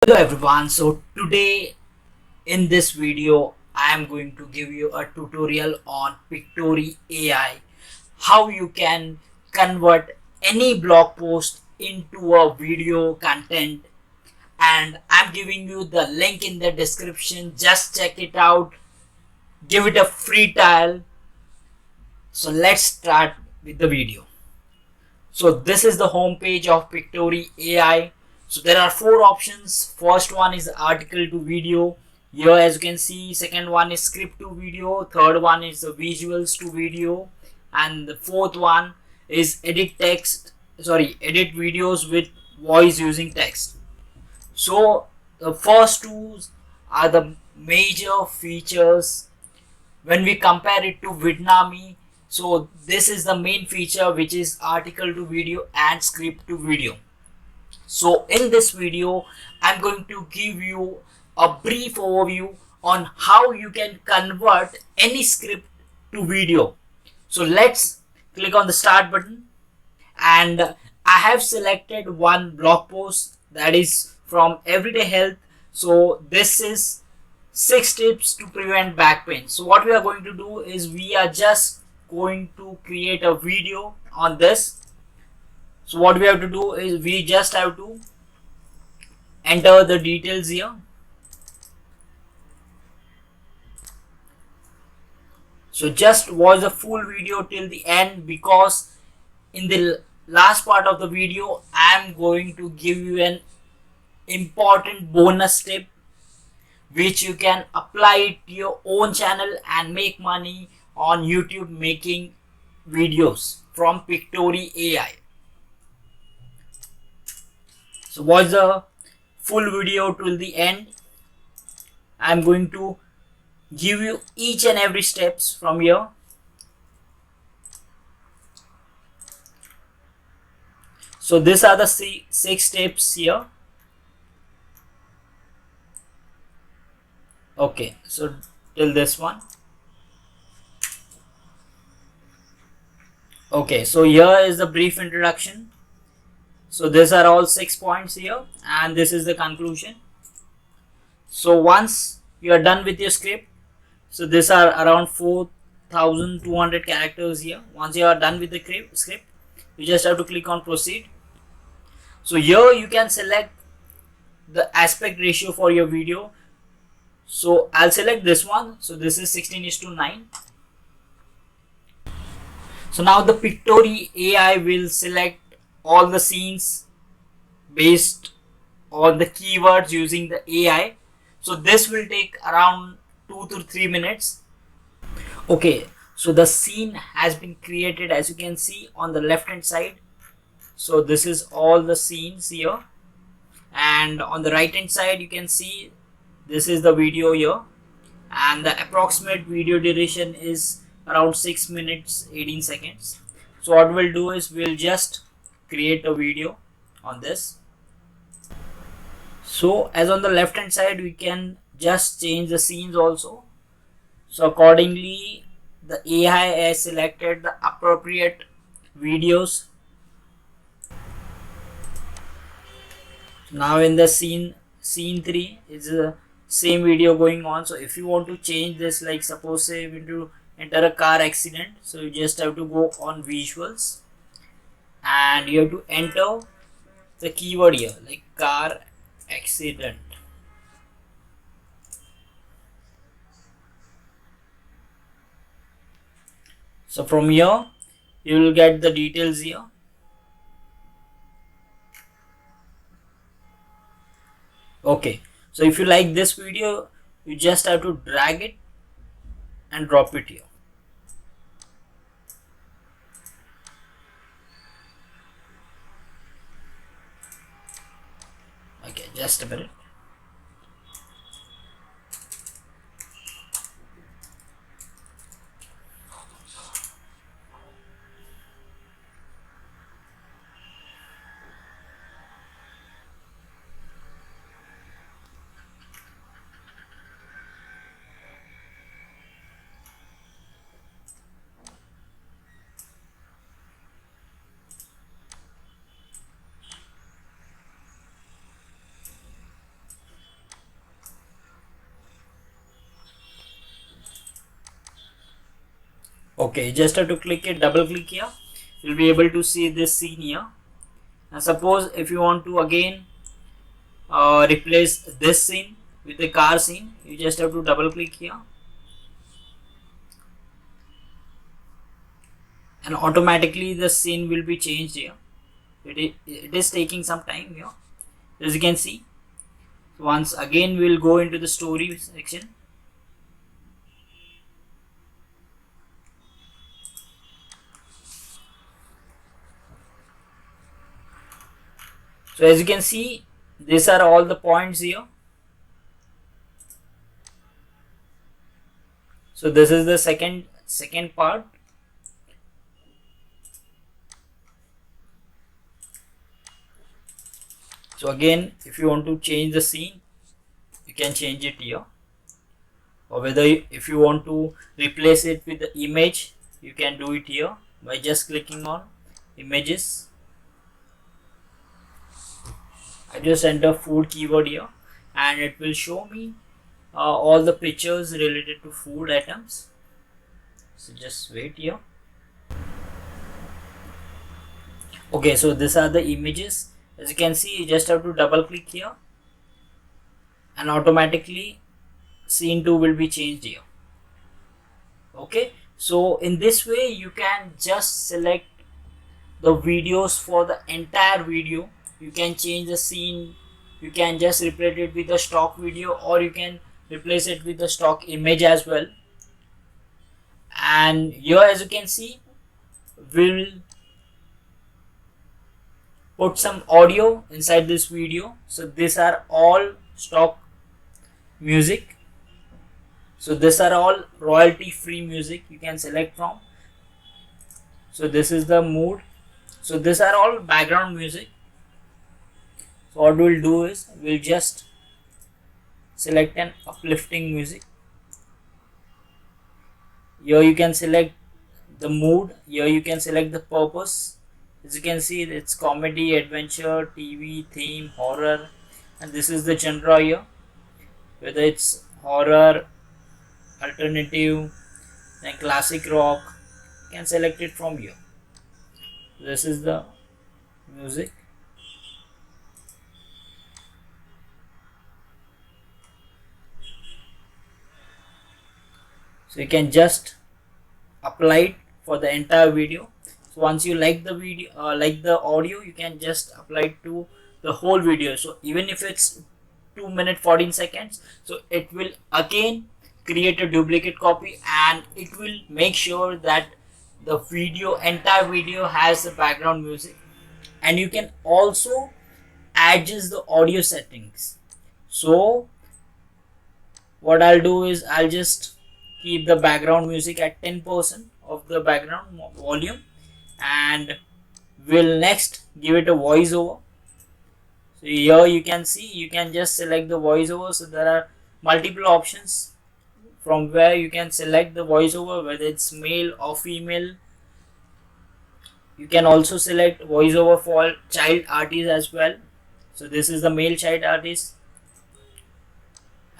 Hello everyone, so today in this video I am going to give you a tutorial on Pictory AI, how you can convert any blog post into a video content, and I'm giving you the link in the description. Just check it out, give it a free trial. So let's start with the video. So this is the home page of Pictory AI. So there are four options. First one is article to video. Here as you can see, second one is script to video, third one is the visuals to video, and the fourth one is edit videos with voice using text. So the first two are the major features when we compare it to Vidnami. So this is the main feature, which is article to video and script to video. So in this video I'm going to give you a brief overview on how you can convert any script to video. So let's click on the start button, and I have selected one blog post that is from Everyday Health. So this is 6 tips to prevent back pain. So what we are going to do is we are just going to create a video on this. So what we have to do is we just have to enter the details here. So just watch the full video till the end, because in the last part of the video I am going to give you an important bonus tip which you can apply it to your own channel and make money on YouTube making videos from Pictory AI. So watch the full video till the end. I'm going to give you each and every steps from here. So these are the 6 steps here. Okay, so till this one. Okay, so here is the brief introduction. So these are all 6 points here, and this is the conclusion. So once you are done with your script, so these are around 4,200 characters here. Once you are done with the script, you just have to click on proceed. So here you can select the aspect ratio for your video. So I'll select this one. So this is 16:9. So now the Pictory AI will select all the scenes based on the keywords using the AI. So this will take around 2 to 3 minutes. Okay, so the scene has been created, as you can see on the left hand side. So this is all the scenes here, and on the right hand side you can see this is the video here, and the approximate video duration is around 6 minutes 18 seconds. So what we'll do is we'll just create a video on this. So as on the left hand side we can just change the scenes also. So accordingly the AI has selected the appropriate videos. Now in the scene 3 is the same video going on. So if you want to change this, like suppose say you want to enter a car accident, so you just have to go on visuals and you have to enter the keyword here like car accident. So from here you will get the details here. Okay, so if you like this video, you just have to drag it and drop it here. Okay, just a minute. Okay, just have to click it, double click here, you'll be able to see this scene here. And suppose if you want to again replace this scene with the car scene, you just have to double click here, and automatically the scene will be changed here. It is taking some time here, as you can see. Once again we'll go into the story section. So as you can see, these are all the points here. So this is the second part. So again, if you want to change the scene, you can change it here, or whether if you want to replace it with the image, you can do it here by just clicking on images. I just enter food keyword here, and it will show me all the pictures related to food items. So just wait here. Okay, so these are the images. As you can see, you just have to double click here, and automatically scene 2 will be changed here. Okay, so in this way you can just select the videos for the entire video. You can change the scene, you can just replace it with a stock video, or you can replace it with a stock image as well. And here, as you can see, we'll put some audio inside this video. So these are all stock music. So these are all royalty free music you can select from. So this is the mood. So these are all background music. So what we'll do is we'll just select an uplifting music. Here you can select the mood. Here you can select the purpose. As you can see, it's comedy, adventure, TV, theme, horror, and this is the genre here, whether it's horror, alternative, and classic rock. You can select it from here. This is the music. So you can just apply it for the entire video. So once you like the video, like the audio, you can just apply it to the whole video. So even if it's 2 minutes 14 seconds, so it will again create a duplicate copy, and it will make sure that the entire video has the background music. And you can also adjust the audio settings. So what I'll do is I'll just keep the background music at 10% of the background volume, and we'll next give it a voiceover. So here you can see, you can just select the voiceover. So there are multiple options from where you can select the voiceover, whether it's male or female. You can also select voiceover for child artists as well. So this is the male child artist,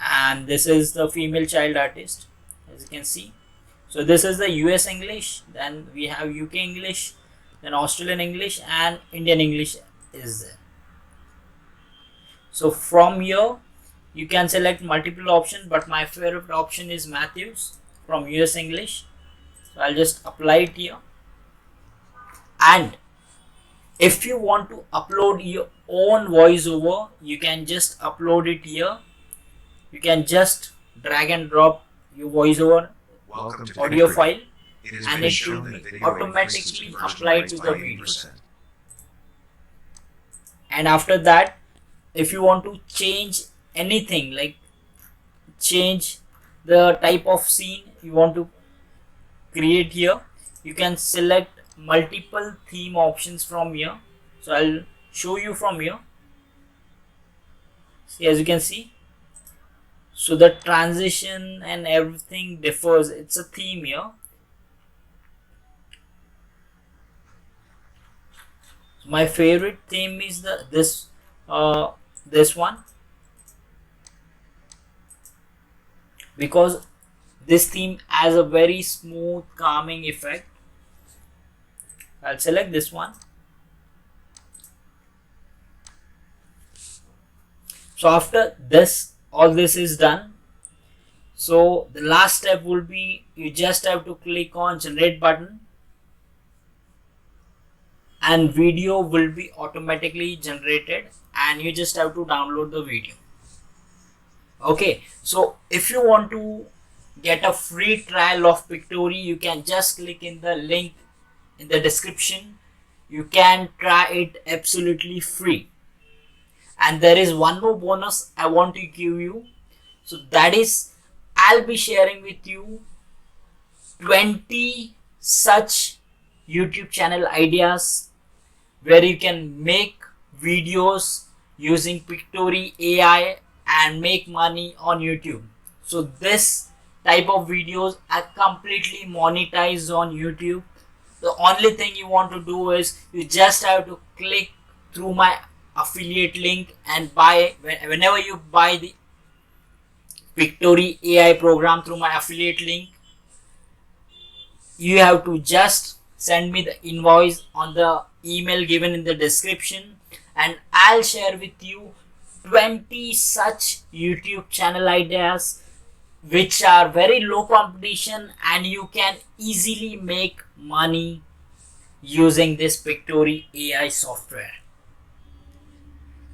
and this is the female child artist, as you can see. So this is the US English, then we have UK English, then Australian English, and Indian English is there. So from here you can select multiple options, but my favorite option is Matthews from US English. So I'll just apply it here. And if you want to upload your own voiceover, you can just upload it here. You can just drag and drop your voiceover audio file, and it will be automatically applied to the video. And after that, if you want to change anything, like change the type of scene you want to create here, you can select multiple theme options from here. So I'll show you from here. See, as you can see, so the transition and everything differs. It's a theme here. My favorite theme is this one, because this theme has a very smooth calming effect. I'll select this one. So after this, all this is done. So the last step will be, you just have to click on generate button and video will be automatically generated, and you just have to download the video. Okay, so if you want to get a free trial of Pictory, you can just click in the link in the description. You can try it absolutely free. And there is one more bonus I want to give you. So that is, I'll be sharing with you 20 such YouTube channel ideas where you can make videos using Pictory AI and make money on YouTube. So this type of videos are completely monetized on YouTube. The only thing you want to do is you just have to click through my affiliate link and buy. Whenever you buy the Pictory AI program through my affiliate link, you have to just send me the invoice on the email given in the description, and I'll share with you 20 such YouTube channel ideas which are very low competition and you can easily make money using this Pictory AI software.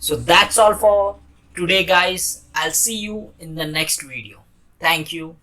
So that's all for today, guys. I'll see you in the next video. Thank you.